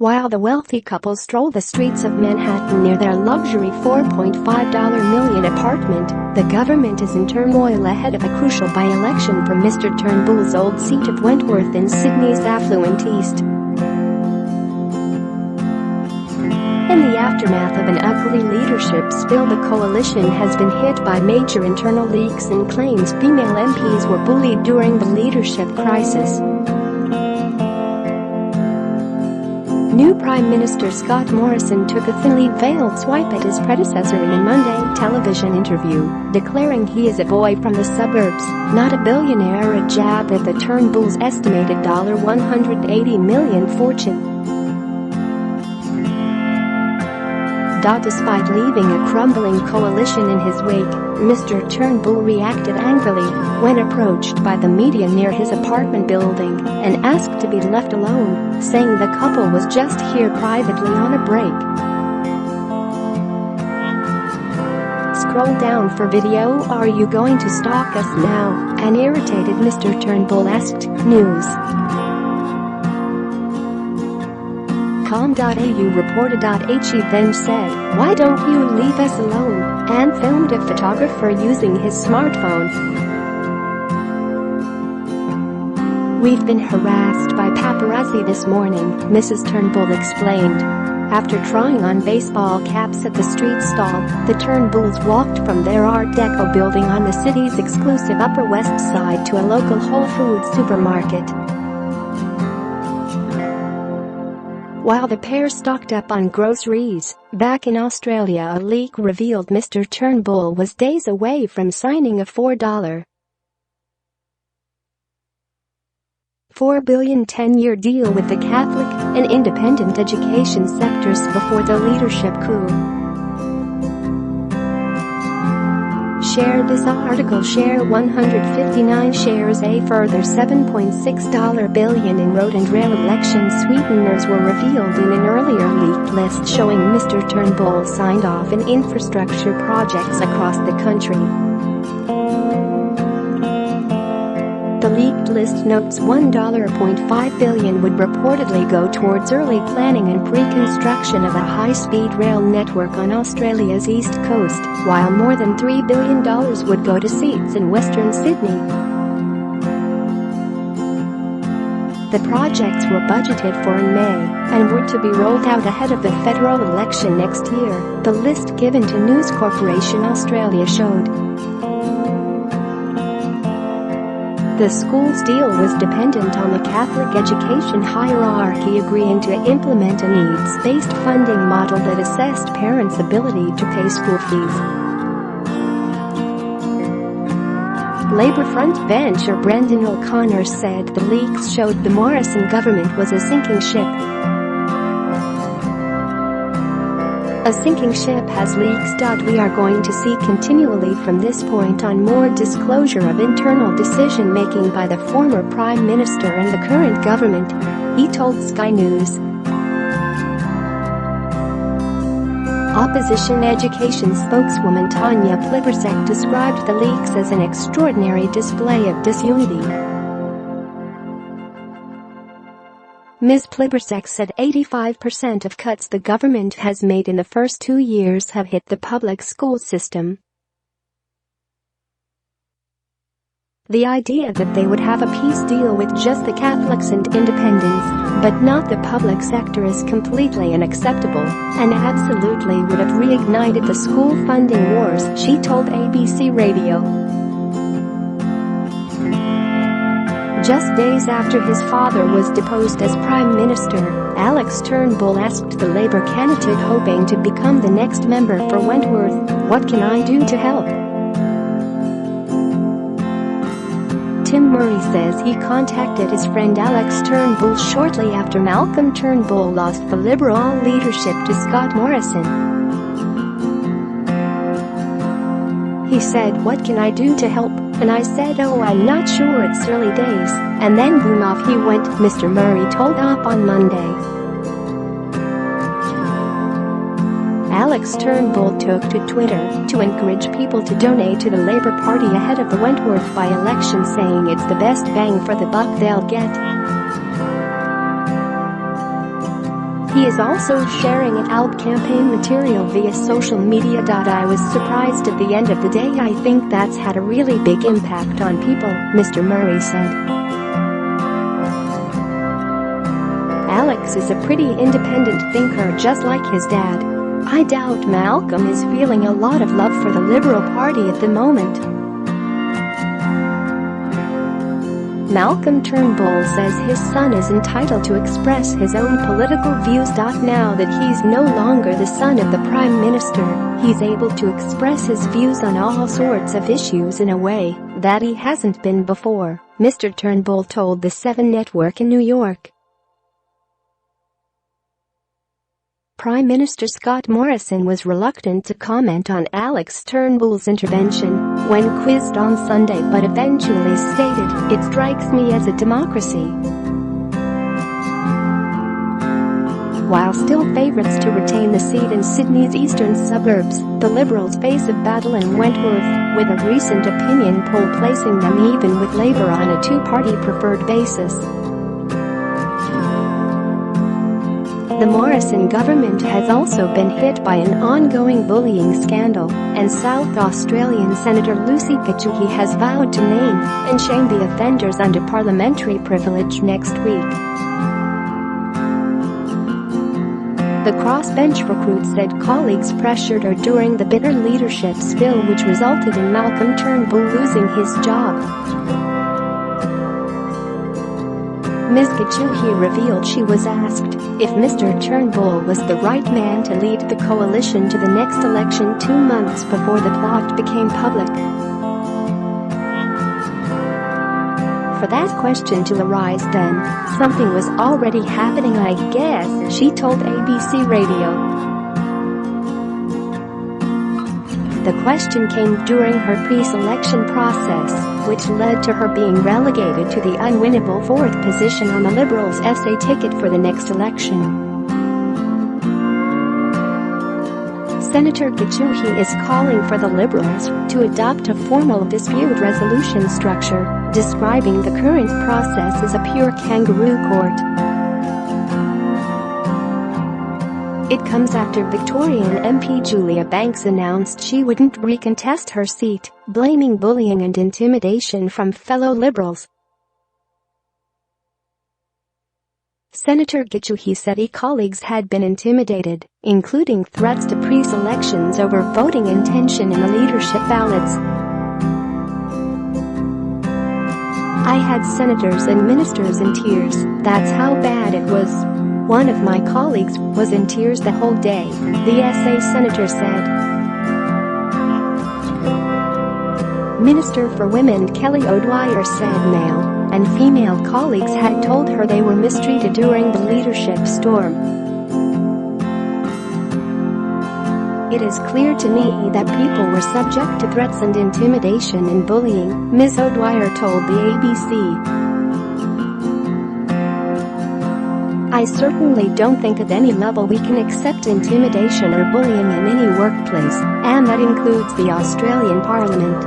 While the wealthy couple stroll the streets of Manhattan near their luxury $4.5 million apartment, the government is in turmoil ahead of a crucial by-election for Mr. Turnbull's old seat of Wentworth in Sydney's affluent east. In the aftermath of an ugly leadership spill, the coalition has been hit by major internal leaks and claims female MPs were bullied during the leadership crisis. New Prime Minister Scott Morrison took a thinly veiled swipe at his predecessor in a Monday television interview, declaring he is a boy from the suburbs, not a billionaire, a jab at the Turnbulls' estimated $180 million fortune. Despite leaving a crumbling coalition in his wake, Mr. Turnbull reacted angrily when approached by the media near his apartment building and asked to be left alone, saying the couple was just here privately on a break. Scroll down for video. Are you going to stalk us now? An irritated Mr. Turnbull asked News. Com.au reported. He then said, "Why don't you leave us alone?" and filmed a photographer using his smartphone. "We've been harassed by paparazzi this morning," Mrs. Turnbull explained. After trying on baseball caps at the street stall, the Turnbulls walked from their Art Deco building on the city's exclusive Upper West Side to a local Whole Foods supermarket. While the pair stocked up on groceries, back in Australia, a leak revealed Mr. Turnbull was days away from signing a $4.4 billion 10-year deal with the Catholic and independent education sectors before the leadership coup. Share this article. Share 159 shares. A further $7.6 billion in road and rail election sweeteners were revealed in an earlier leaked list showing Mr. Turnbull signed off in infrastructure projects across the country. The leaked list notes $1.5 billion would reportedly go towards early planning and pre-construction of a high-speed rail network on Australia's east coast, while more than $3 billion would go to seats in Western Sydney. The projects were budgeted for in May and were to be rolled out ahead of the federal election next year, the list given to News Corporation Australia showed. The school's deal was dependent on the Catholic education hierarchy agreeing to implement a needs-based funding model that assessed parents' ability to pay school fees. Labour frontbencher Brendan O'Connor said the leaks showed the Morrison government was a sinking ship. "A sinking ship has leaks. We are going to see continually from this point on more disclosure of internal decision-making by the former Prime Minister and the current government," he told Sky News. Opposition education spokeswoman Tanya Plibersek described the leaks as an extraordinary display of disunity. Ms. Plibersek said 85% of cuts the government has made in the first 2 years have hit the public school system. The idea that they would have a peace deal with just the Catholics and independents, but not the public sector, is completely unacceptable and absolutely would have reignited the school funding wars, she told ABC Radio. Just days after his father was deposed as Prime Minister, Alex Turnbull asked the Labour candidate hoping to become the next member for Wentworth, "What can I do to help?" Tim Murray says he contacted his friend Alex Turnbull shortly after Malcolm Turnbull lost the Liberal leadership to Scott Morrison. He said, "What can I do to help?" And I said, "Oh, I'm not sure, it's early days." And then boom, off he went, Mr. Murray told Up on Monday. Alex Turnbull took to Twitter to encourage people to donate to the Labour Party ahead of the Wentworth by-election, saying it's the best bang for the buck they'll get. He is also sharing ALB campaign material via social media. I was surprised at the end of the day. I think that's had a really big impact on people, Mr. Murray said. Alex is a pretty independent thinker, just like his dad. I doubt Malcolm is feeling a lot of love for the Liberal Party at the moment. Malcolm Turnbull says his son is entitled to express his own political views. Now that he's no longer the son of the Prime Minister, he's able to express his views on all sorts of issues in a way that he hasn't been before, Mr. Turnbull told the 7 Network in New York. Prime Minister Scott Morrison was reluctant to comment on Alex Turnbull's intervention when quizzed on Sunday, but eventually stated, "It strikes me as a democracy." While still favourites to retain the seat in Sydney's eastern suburbs, the Liberals face a battle in Wentworth, with a recent opinion poll placing them even with Labour on a two-party preferred basis. The Morrison government has also been hit by an ongoing bullying scandal, and South Australian Senator Lucy Turnbull has vowed to name and shame the offenders under parliamentary privilege next week. The crossbench recruit said colleagues pressured her during the bitter leadership spill, which resulted in Malcolm Turnbull losing his job. Ms. Turnbull revealed she was asked if Mr. Turnbull was the right man to lead the coalition to the next election 2 months before the plot became public. For that question to arise then, something was already happening, I guess, she told ABC Radio. The question came during her pre-selection process, which led to her being relegated to the unwinnable 4th position on the Liberals' SA ticket for the next election. Senator Turnbull is calling for the Liberals to adopt a formal dispute resolution structure, describing the current process as a pure kangaroo court. It comes after Victorian MP Julia Banks announced she wouldn't recontest her seat, blaming bullying and intimidation from fellow Liberals. Senator Turnbull said his colleagues had been intimidated, including threats to pre-selections over voting intention in the leadership ballots. "I had senators and ministers in tears, that's how bad it was. One of my colleagues was in tears the whole day," the SA senator said. Minister for Women Kelly O'Dwyer said male and female colleagues had told her they were mistreated during the leadership storm. "It is clear to me that people were subject to threats and intimidation and bullying," Ms. O'Dwyer told the ABC. "I certainly don't think at any level we can accept intimidation or bullying in any workplace, and that includes the Australian Parliament."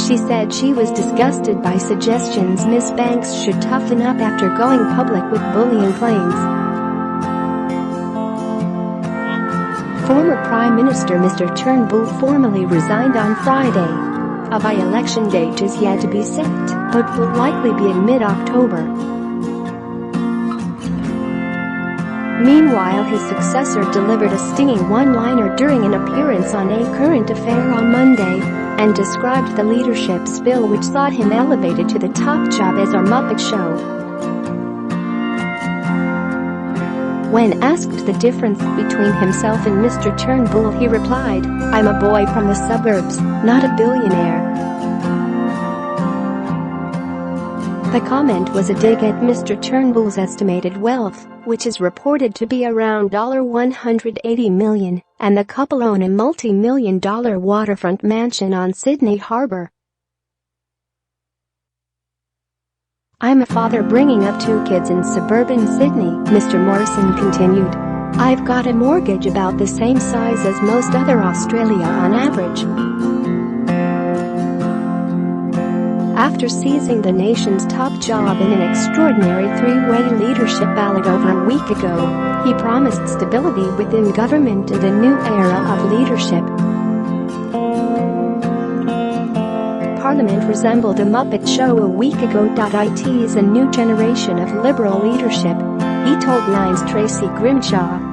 She said she was disgusted by suggestions Ms. Banks should toughen up after going public with bullying claims. Former Prime Minister Mr. Turnbull formally resigned on Friday. A by-election date is yet to be set, but will likely be in mid-October. Meanwhile, his successor delivered a stinging one-liner during an appearance on A Current Affair on Monday and described the leadership spill which saw him elevated to the top job as our Muppet Show. When asked the difference between himself and Mr. Turnbull, he replied, "I'm a boy from the suburbs, not a billionaire." The comment was a dig at Mr. Turnbull's estimated wealth, which is reported to be around $180 million, and the couple own a multi-million-dollar waterfront mansion on Sydney Harbour. "I'm a father bringing up 2 kids in suburban Sydney," Mr. Morrison continued. "I've got a mortgage about the same size as most other Australia on average." After seizing the nation's top job in an extraordinary three-way leadership ballot over a week ago, he promised stability within government and a new era of leadership. Parliament resembled a Muppet show a week ago. It is a new generation of Liberal leadership, he told Nine's Tracy Grimshaw.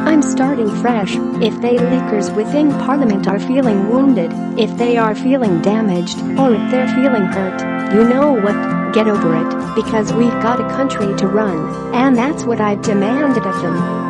I'm starting fresh. If they leakers within Parliament are feeling wounded, if they are feeling damaged, or if they're feeling hurt, you know what, get over it, because we've got a country to run, and that's what I've demanded of them.